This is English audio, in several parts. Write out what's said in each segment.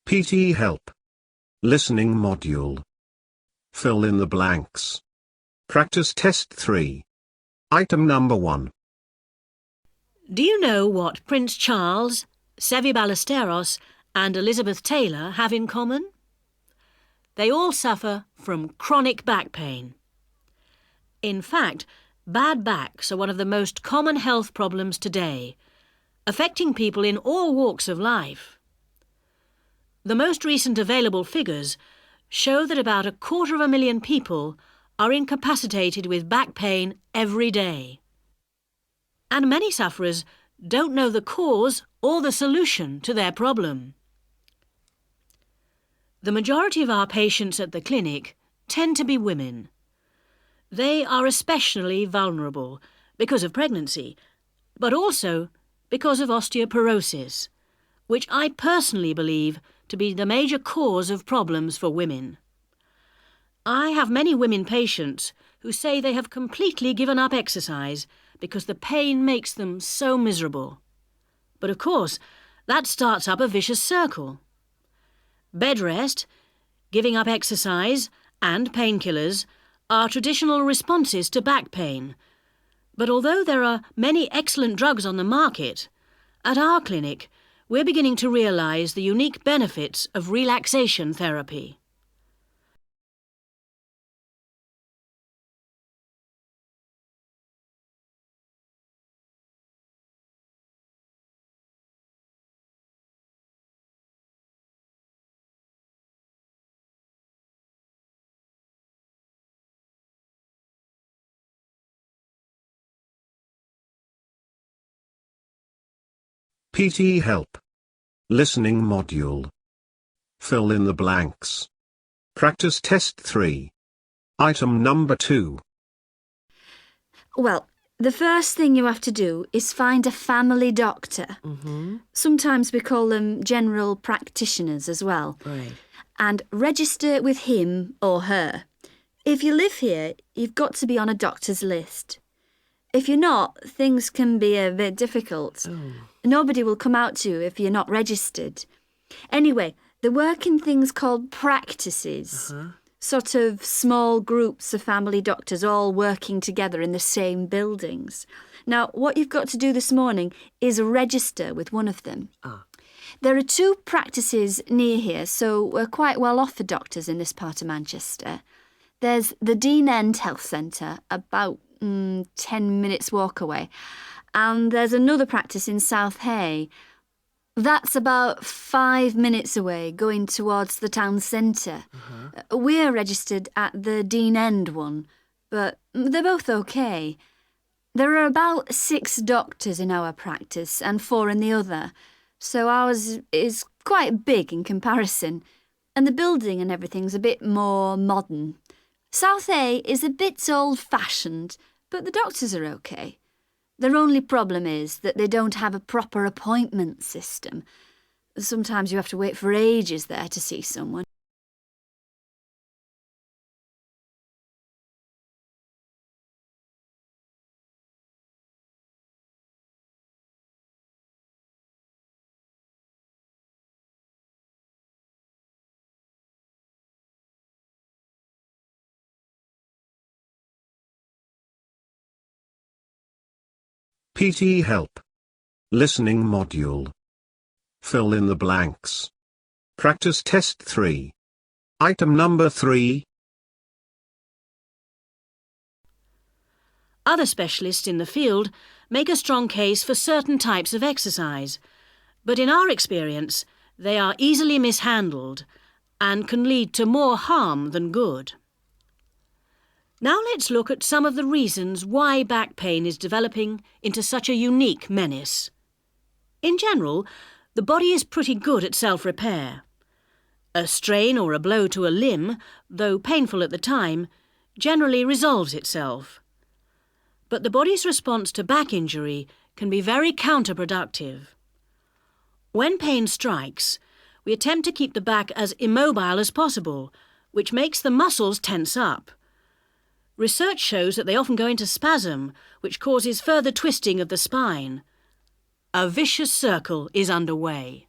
PTE Help. Listening Module. Fill in the blanks. Practice Test 3. Item number 1. Do you know what Prince Charles, Sevi Ballesteros and Elizabeth Taylor have in common? They all suffer from chronic back pain. In fact, bad backs are one of the most common health problems today, affecting people in all walks of life. The most recent available figures show that about 250,000 people are incapacitated with back pain every day. And many sufferers don't know the cause or the solution to their problem. The majority of our patients at the clinic tend to be women. They are especially vulnerable because of pregnancy, but also because of osteoporosis, which I personally believe to be the major cause of problems for women. I have many women patients who say they have completely given up exercise because the pain makes them so miserable. But of course, that starts up a vicious circle. Bed rest, giving up exercise, and painkillers are traditional responses to back pain. But although there are many excellent drugs on the market, at our clinic we're beginning to realise the unique benefits of relaxation therapy. PTE Help. Listening Module. Fill in the blanks. Practice Test 3. Item number 2. Well, the first thing you have to do is find a family doctor. Sometimes we call them general practitioners as well. Right. And register with him or her. If you live here, you've got to be on a doctor's list. If you're not, things can be a bit difficult. Nobody will come out to you if you're not registered. Anyway, they work in things called practices. Sort of small groups of family doctors all working together in the same buildings. Now, what you've got to do this morning is register with one of them. There are 2 practices near here, so we're quite well off for doctors in this part of Manchester. There's the Dean End Health Centre, about 10 minutes walk away. And there's another practice in South Hay. That's about 5 minutes away, going towards the town centre. We're registered at the Dean End one, but they're both okay. There are about 6 doctors in our practice and 4 in the other, so ours is quite big in comparison, and the building and everything's a bit more modern. South Hay is a bit old-fashioned, but the doctors are okay. Their only problem is that they don't have a proper appointment system. Sometimes you have to wait for ages there to see someone. PTE Help. Listening Module. Fill in the blanks. Practice Test 3. Item number 3. Other specialists in the field make a strong case for certain types of exercise, but in our experience, they are easily mishandled and can lead to more harm than good. Now let's look at some of the reasons why back pain is developing into such a unique menace. In general, the body is pretty good at self-repair. A strain or a blow to a limb, though painful at the time, generally resolves itself. But the body's response to back injury can be very counterproductive. When pain strikes, we attempt to keep the back as immobile as possible, which makes the muscles tense up. Research shows that they often go into spasm, which causes further twisting of the spine. A vicious circle is underway.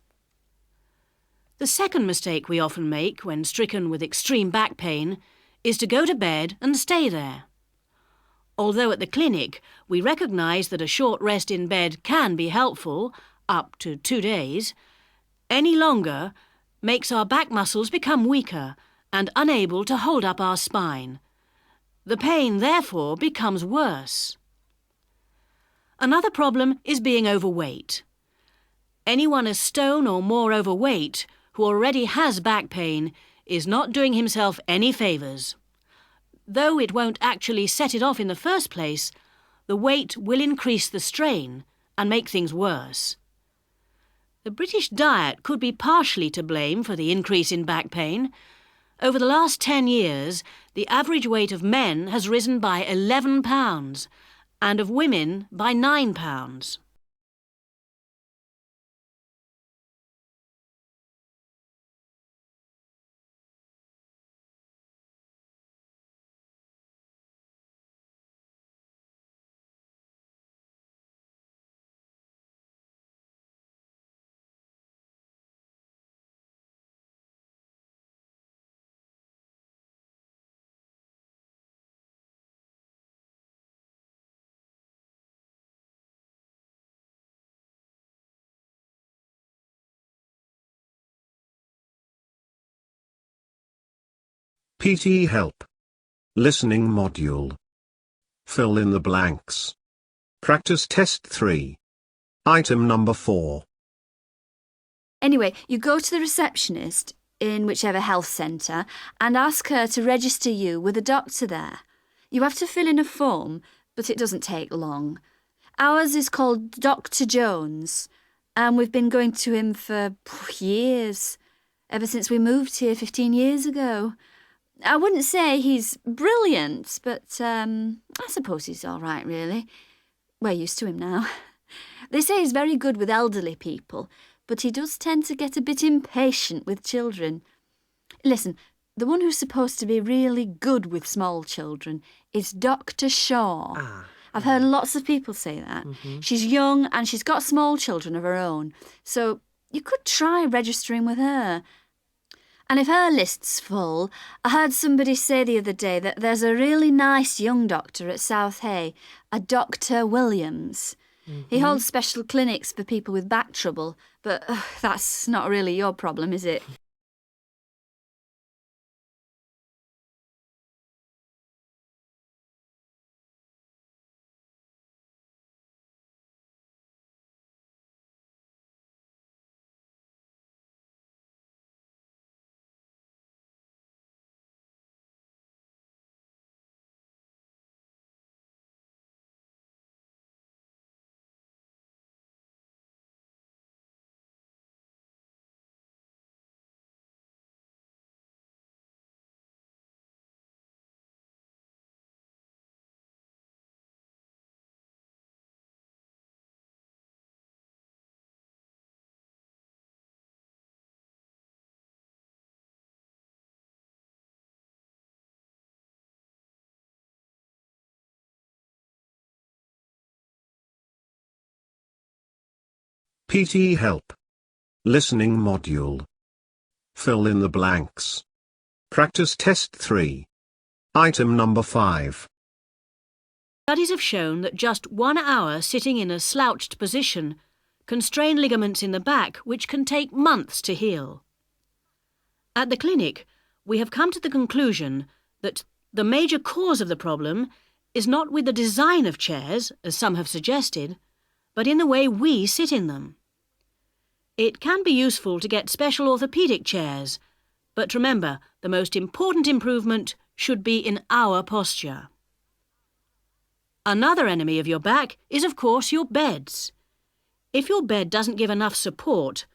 The second mistake we often make when stricken with extreme back pain is to go to bed and stay there. Although at the clinic we recognise that a short rest in bed can be helpful, up to 2 days, any longer makes our back muscles become weaker and unable to hold up our spine. The pain, therefore, becomes worse. Another problem is being overweight. Anyone a stone or more overweight who already has back pain is not doing himself any favours. Though it won't actually set it off in the first place, the weight will increase the strain and make things worse. The British diet could be partially to blame for the increase in back pain. Over the last 10 years, the average weight of men has risen by 11 pounds and of women by 9 pounds. PTE Help. Listening Module. Fill in the blanks. Practice Test 3. Item number 4. Anyway, you go to the receptionist in whichever health centre and ask her to register you with a doctor there. You have to fill in a form, but it doesn't take long. Ours is called Dr. Jones, and we've been going to him for years, ever since we moved here 15 years ago. I wouldn't say he's brilliant, but I suppose he's all right, really. We're used to him now. They say he's very good with elderly people, but he does tend to get a bit impatient with children. Listen, the one who's supposed to be really good with small children is Dr. Shaw. I've heard lots of people say that. She's young and she's got small children of her own, so you could try registering with her. And if her list's full, I heard somebody say the other day that there's a really nice young doctor at South Hay, a Dr. Williams. He holds special clinics for people with back trouble, but that's not really your problem, is it? PTE Help. Listening Module. Fill in the blanks. Practice Test 3. Item number 5. Studies have shown that just 1 hour sitting in a slouched position can strain ligaments in the back which can take months to heal. At the clinic, we have come to the conclusion that the major cause of the problem is not with the design of chairs, as some have suggested, but in the way we sit in them. It can be useful to get special orthopaedic chairs, but remember, the most important improvement should be in our posture. Another enemy of your back is, of course, your beds. If your bed doesn't give enough support,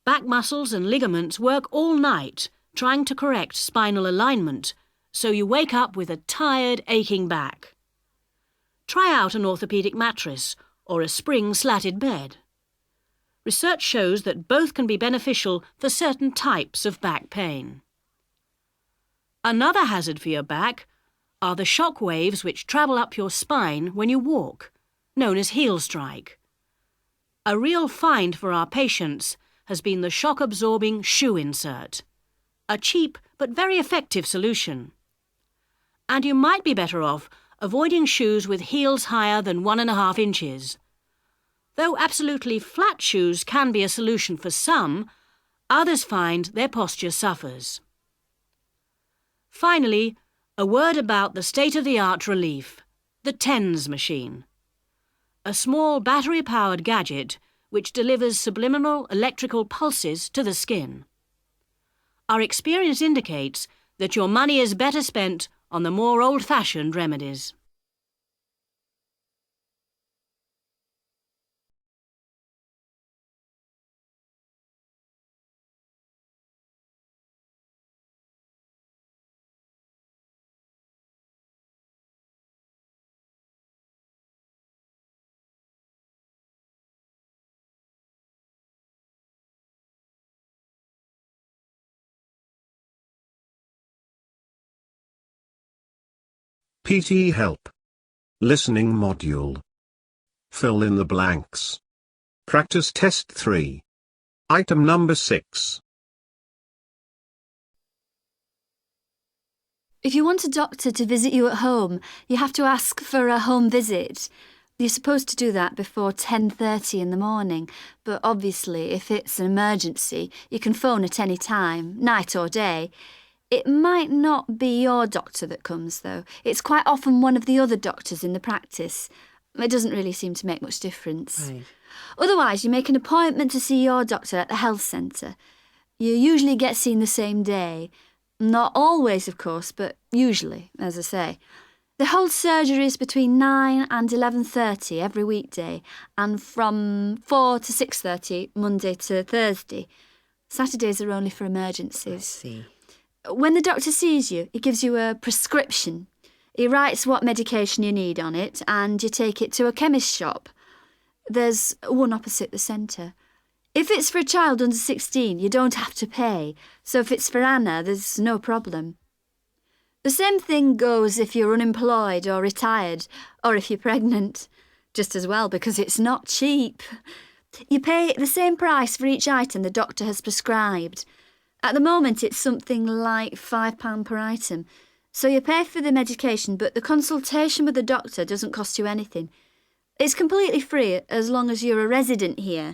back muscles and ligaments work all night trying to correct spinal alignment, so you wake up with a tired, aching back. Try out an orthopaedic mattress or a spring-slatted bed. Research shows that both can be beneficial for certain types of back pain. Another hazard for your back are the shock waves which travel up your spine when you walk, known as heel strike. A real find for our patients has been the shock-absorbing shoe insert. A cheap but very effective solution. And you might be better off avoiding shoes with heels higher than 1.5 inches. Though absolutely flat shoes can be a solution for some, others find their posture suffers. Finally, a word about the state-of-the-art relief, the TENS machine. A small battery-powered gadget which delivers subliminal electrical pulses to the skin. Our experience indicates that your money is better spent on the more old-fashioned remedies. PTE Help. Listening Module. Fill in the blanks. Practice Test 3. Item number 6. If you want a doctor to visit you at home, you have to ask for a home visit. You're supposed to do that before 10:30 in the morning, but obviously if it's an emergency, you can phone at any time, night or day. It might not be your doctor that comes, though. It's quite often one of the other doctors in the practice. It doesn't really seem to make much difference. Right. Otherwise, you make an appointment to see your doctor at the health centre. You usually get seen the same day. Not always, of course, but usually, as I say. They hold surgeries between 9 and 11:30 every weekday, and from 4 to 6:30 Monday to Thursday. Saturdays are only for emergencies. I see. When the doctor sees you, he gives you a prescription. He writes what medication you need on it, and you take it to a chemist shop. There's one opposite the centre. If it's for a child under 16, you don't have to pay, so if it's for Anna, there's no problem. The same thing goes if you're unemployed or retired, or if you're pregnant. Just as well, because it's not cheap. You pay the same price for each item the doctor has prescribed. At the moment, it's something like £5 per item. So you pay for the medication, but the consultation with the doctor doesn't cost you anything. It's completely free as long as you're a resident here.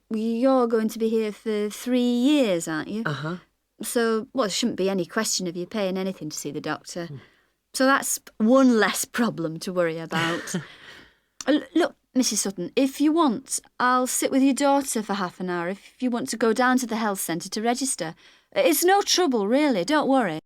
You're going to be here for 3 years, aren't you? Uh-huh. So, there shouldn't be any question of you paying anything to see the doctor. So that's one less problem to worry about. Look, Mrs. Sutton, if you want, I'll sit with your daughter for half an hour if you want to go down to the health centre to register. It's no trouble, really, don't worry.